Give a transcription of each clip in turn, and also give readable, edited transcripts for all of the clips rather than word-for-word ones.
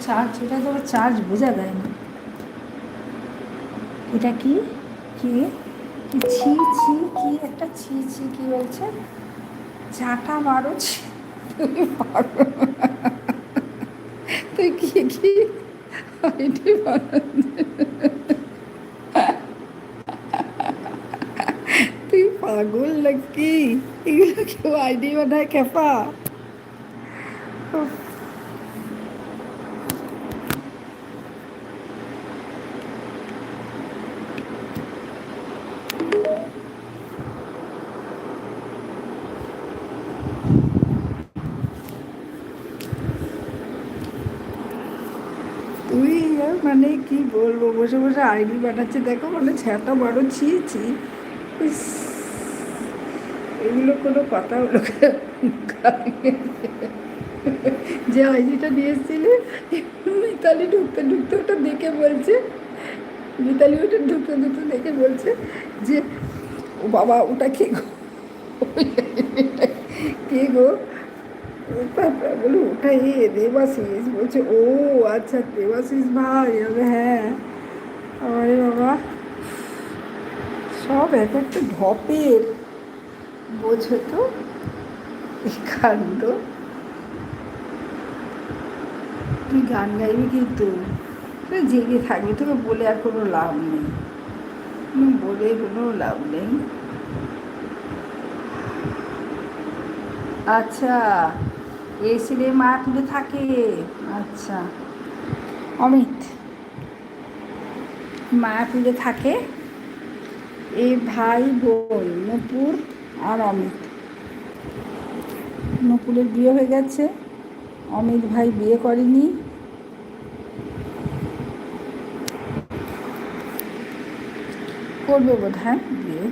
Charge, এটা তো charge বোঝা যায় না। এটা কি কি কি ছি ছি কি একটা ছি ছি কি বলছে, চাটা মারো তুমি পারো। তুই কি কি আইডি তুই পাগল নাকি? এগুলো কেউ আইডি বানায় খেপা? তুই মানে কি বলবো, বসে বসে আইডি বানাচ্ছে দেখো, মানে ছ্যাটা বড় ছি ছি। ইস, এগুলো কোনো কথা হলো? যে আইডিটা নিয়ে এসেছিলি, মিতালি ঢুকতে ঢুকতে ওটা দেখে বলছে, মিতালি ওটা ঢুকতে ঢুকতে দেখে বলছে যে ও বাবা ওটা কে গো, কে গো? তারপরে বলি ওটা দেবাশিস, বলছে ও আচ্ছা দেবাশিস ভাই। আমি হ্যাঁ। আরে বাবা, সব এক একটা ঢপের, বোঝো তো এই কাণ্ড। তুই গান গাইবি কিন্তু, তুই জেগে থাকবি, তোকে বলে আর কোনো লাভ নেই, বলে কোনো লাভ নেই। আচ্ছা, এসে মায়াপুরে থাকে? আচ্ছা, অমিত মায়াপুরে থাকে, এই ভাই বোন নূপুর আর অমিত। নূপুরের বিয়ে হয়ে গেছে, অমিত ভাই বিয়ে করেনি। করবে বোধ হয় বিয়ে।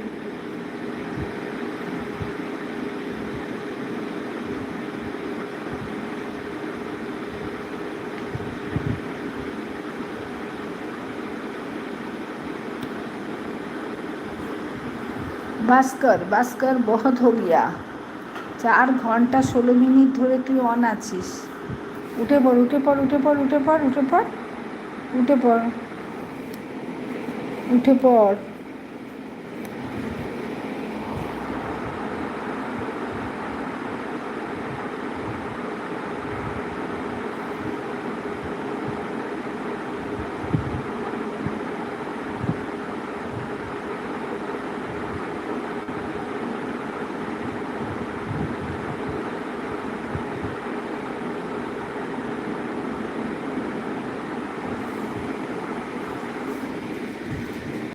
ভাস্কর ভাস্কর বহুত হো গিয়া, 4 ঘন্টা 16 মিনিট ধরে তুই অন আছিস। উঠে পড় উঠে পড় উঠে পড় উঠে পড় উঠে পড় উঠে পড় উঠে পড়।